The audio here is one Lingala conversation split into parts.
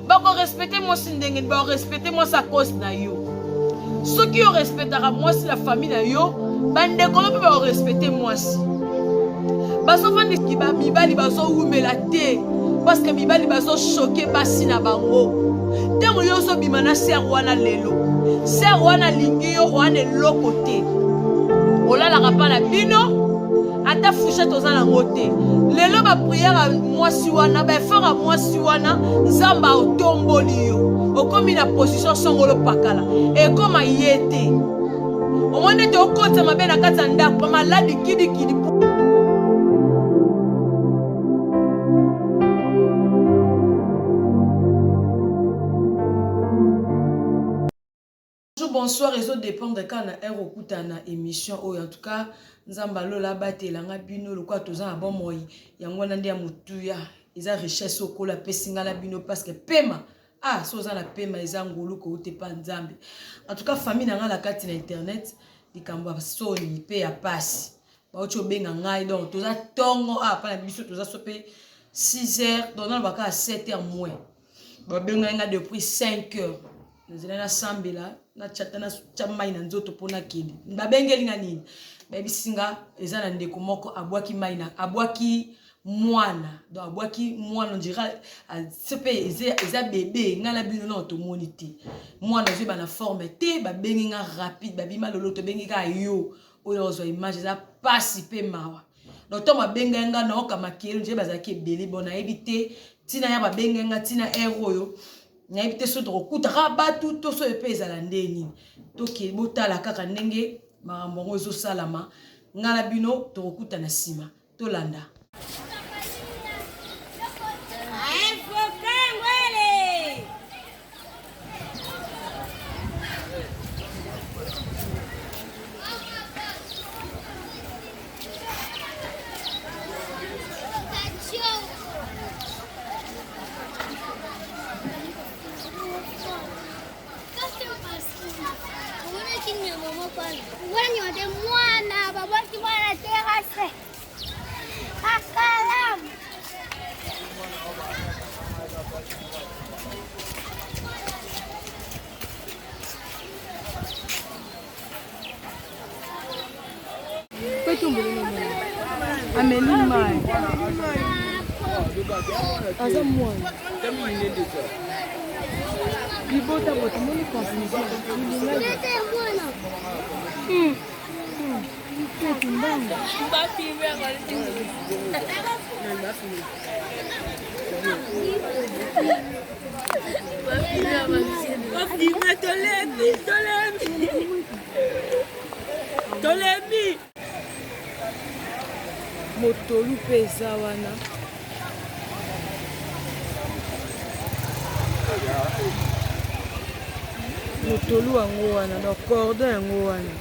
Bako respecter moi si ndenge ba respecter moi sa cause na yo. Ceux qui respectera moi si la famille na yo, bande ko ba respecter moi si. Baso fandi ki ba mibali baso umela te parce que mibali baso choquer basi na bango. Tango yo so bimana ser wana lelo. Ser wana lingi yo wana lokote. Olala kapa na bino. Ata fouchette aux alangote. Lelo ba prière moi si wana ba faire moi si wana nzamba otomboli yo. Okomi na position songolo pakala. Et comme yete. Au moins de okota mabe na kata ndako pa maladi kidi. Bonsoir, les autres dépendent de quand on a un émission. En tout cas, nous avons la bataille, nous avons le quoi, tous en bon moyen. Il y a un monde qui a mutuya, ils ont richesse au col, la pessinga la bino parce que paiement. Ah, si vous avez la paiement, ils ont ngolo ko te pas nzambe. En tout cas, famille n'a la carte internet, ils kamba soni paye à passe. Ba ocho benga ngai donc tous a tongo ah pas la biso tous a sopé 6h, donc on va à 7h moins. Ba benga nga depuis 5h. Nous allons ensemble là. Na chatana chamai na nzoto pona kidi babengeli nga nini baby singa eza na ndeko moko abwaki maina abwaki mwana do abwaki mwana ndira sepe eza bébé nga la bino na to monité mwana zo ba na forme te babengi nga rapide babima lolo to bengi ka yo oyo zo image za pasi pe mawa donc to babenga nga na oka makelo nje bazaki ebele bona ebité tina ya babenga nga tina ero yo N'habite so trokuta rabatu to so epe ezala ndeni toki botala kaka ndenge marambo zo salama ngala bino trokuta na sima tolanda Amélie Maï. Asa moi. Libota bote moni confusion. Tolemi. Motolu pesa wana. Motolu yango wana, na cordon yango wana.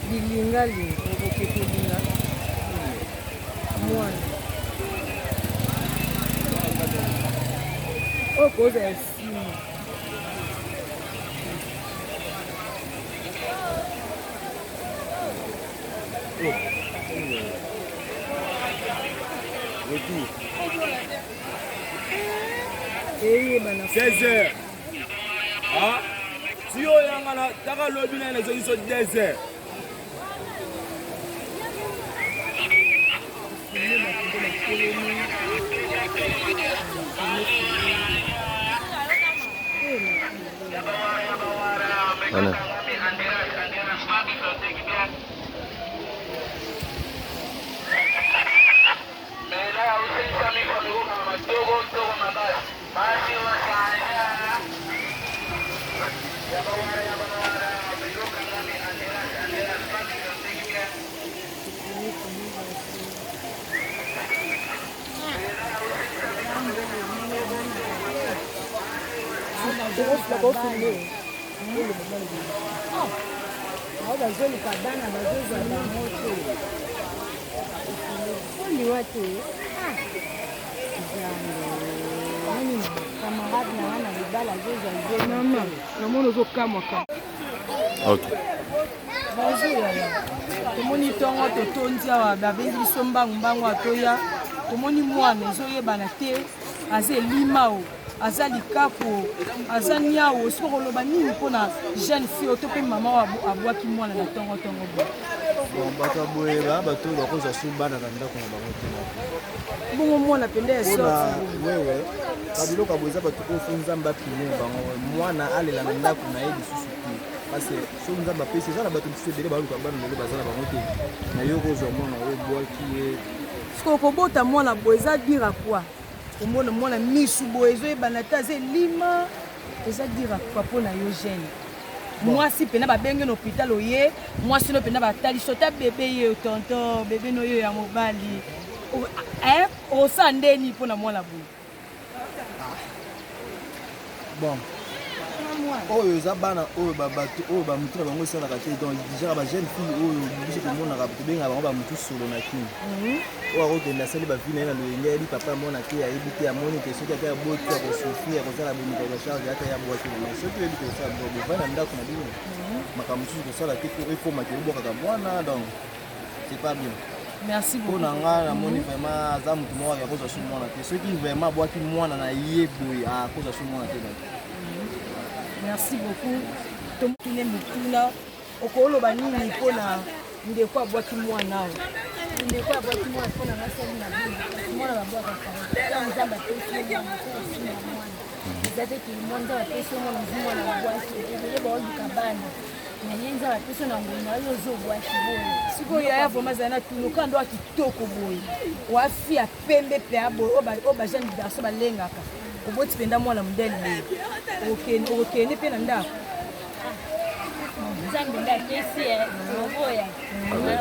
Bilingali, okokekelinga. Mwana. Oh, cause I see. Eh, 16h. Ah, si on y a un taka lobby na les gens 2h. Mana? Ok. Bonjour yaya. Tomoni tongo totondi awa babengi biso mbangu atoya. Tomoni mwana ezoyebana te aza elima o aza likapu o aza niao soki koloba nini mpona jeune fille to mpe mama abwaki mwana na tongo bo. Bon bato aboye bato bakozwa su bana na ndako na bango te. Bongo mwana pende esorti. Wewe kabiloko aboyeza bato oyo nzambe apine bango mwana alela na ndako na ye lisusu te. Parce que soki nzambe apesi eza na bato mosusu ebele baluka bana lelo baza na bango te. Na yo kozwa mwana oyo bwaki ye. Soki okobota mwana boye eza dira kwa. Omona mwana misu boye ezoyebana te aza elima eza dira kwa mpona yo jeune. Mwasi pena babenge na hôpital oye mwasi no pena batali sota bebe ye tonton bebe no yo ya mobali osa ndeni mpona mwana boye. Bon oyo eza bana oyo babato oyo bamutu na bango esalaka te donc déjà ba jeune fille oyo biso tomonaka tobengaka bango bamutu solo na kini oyo akokende asali bavie na ye na loyenge ayebi papa amona te ayebi te amoni te soki ata ya boti ya kosofri ya kosala bomika bacharge ata ya bwaki na soki oyebi te kosala bovai na ndako na bino makambo mosusu kosala te po ekomaki obokaka mwana donc c'est pas bien. Merci beaucoup. Mpona nga namoni vraiment aza motu moko akozwa su mwana te soki vraiment abwaki mwana na ye boye akozwa su mwana te. Merci beaucoup. Tomutune mutuna okoloba nini mpona ndeko abwaki mwana awa. Ndeko abwaki mwana mpona basali na bino mwana babwaka kala nzambe apesi mwana eza te kilimwa nzambe apesi mwana babwaki ebele baoluka bana na ye nzambe apesi na ngoni oyo ozobwaki boye sikoyo yaya vraimen azali na tunu kando wa kitoko boye wafi ya pembe mpe ya boye oyo bajeune garso balengaka oboti mpenza mwana modele okende mpe na ndako nzambe nde apesi loboya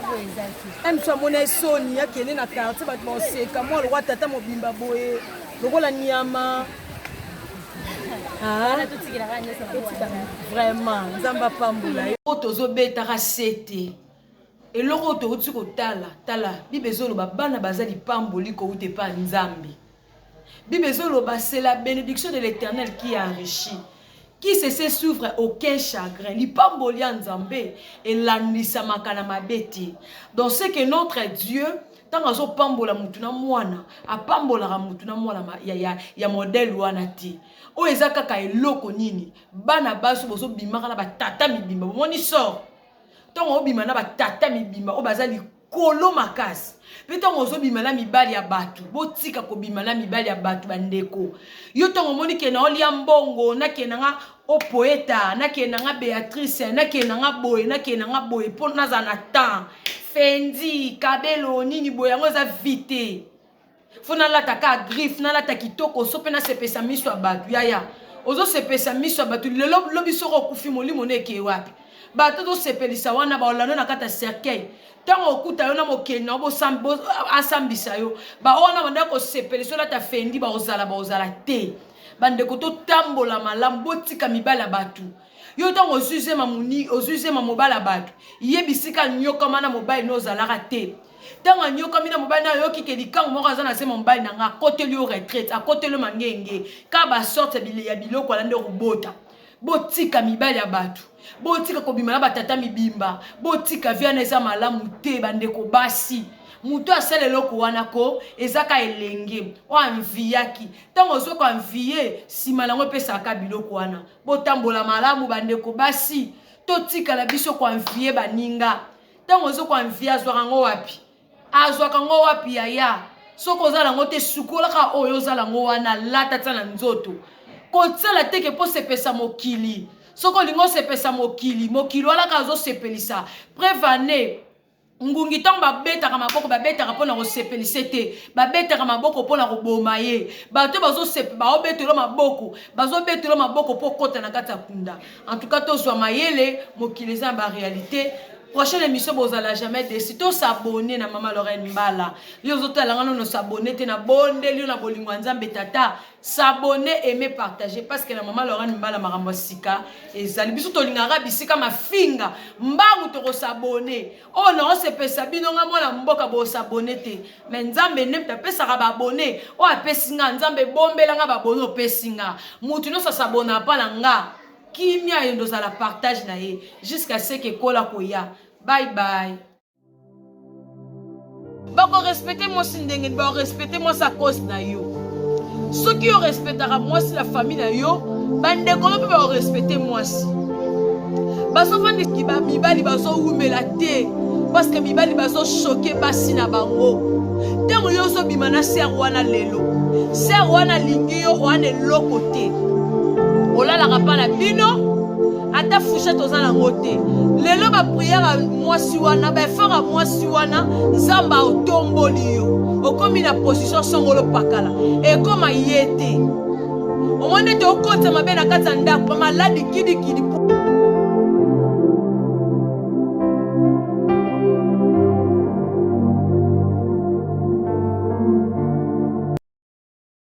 boye ezaki mso amona esoni akende na quartier bato baoseka mwana lokwa tata mobimba boye lokola nyama vraiment nzambe apambola ye oyo tozobetaka sete eloko oyo touti kotala bible ezoloba bana baza lipamboli kouta epa nzambe. Bible ezoloba c'est la bénédiction de l'Éternel qui enrichit. Qui se souffre aucun chagrin. Lipamboli en nzambe elandisamaka na mabeti. Donc c'est que notre Dieu tant azo pambola mutuna mwana apambola mutuna mwana ya modèle wana ti. O ezaka ka eloko nini bana baso bozo bimaka na batata mibimba moni sort. Tant obima na batata mibimba o bazali kolo makasi. Peto ngozo bimala mibali ya batu botika ko bimala mibali ya batu bandeko yo tongo moni ke na olia mbongo na ke na o poeta na ke na Beatrice na ke na boye po na za na temps fendi kabelo nini boye ngo za vite fona lata ka griffe na lata kitoko so pe na sepesa miso ya batu yaya ozo sepesa miso ya batu lelo lobiso ko kufi molimo neke wapi bato to sepelisa wana ba olano na kata cercueil tango okuta yo na mokeni na asambisa yo ba ona banda ko sepelisa la ta fendi ba ozala te bandeko to tambola malamu botika mibala batu yo tango ozuze mamuni ozuze mamobala batu yebisika nyoka mana mobile no ozalaka te tango nyoka mina mobile na yo kike likango moko azana se mobile na nga kote li retraite akote le mangenge ka ba sorte ya biloko ala nde robota botika mibali ya batu botika kobima na batata mibimba botika viana eza malamu te bandeko basi mutu asala eloko wana ko ezaka elenge o anviyaki tango ozoko anviye sima nango epesaka biloko wana botambola malamu bandeko basi totika la biso ko anviye baninga tango ozoko anviye azwaka ngo wapi yaya soko ozala ngo te sukolaka oyo ozala ngo wana lata tana nzoto kotsala teke po sepesa mokili soko lingo sepesa mokili wala kazo sepelisa prévane ngungi tang babetaka maboko babetaka pona ko sepelisa te babetaka maboko pona ko boma ye bato bazo sepe ba obetelo maboko po kota na kata kunda en tout cas to zwa mayele mokili za ba réalité. Prochaine émission bozala jamais déçu to s'abonner na Mama Lorraine Mbala yo zotalanga no s'abonner te na bonde lio na bolingwa nzambe tata s'abonner aimer partager parce que la Mama Lorraine Mbala makambo sika ezali biso to lingara bisika mafinga mbangu to ko s'abonner o na o se pesa bino nga mona mboka bo s'abonner te mais nzambe ne ta pesa ka ba abonner o apesinga nzambe bombela nga ba bono pesinga mutu no sa s'abonner pa na nga kimia yo ndozala partage na ye jusqu'à ce que kola koya. Bye bye. Bako respecter moi si ndenge, bako respecter moi sa cause na yo. Ceux qui respectera moi si la famille na yo, bande kolo pe bako respecter moi si. Baso fandi ki ba mibali baso umela te parce que mibali baso choquer basi na bango. Tango yo so bimana ser wana lelo. Ser wana lingi yo wana lokote. Olala kapa na bino. Ata fouché tozana ngote lelo ba prière moi si wana ba fera moi si wana nzamba otomboli yo okomi na position songolo pakala e koma yete o monde te okota mabena kata ndako maladi kidi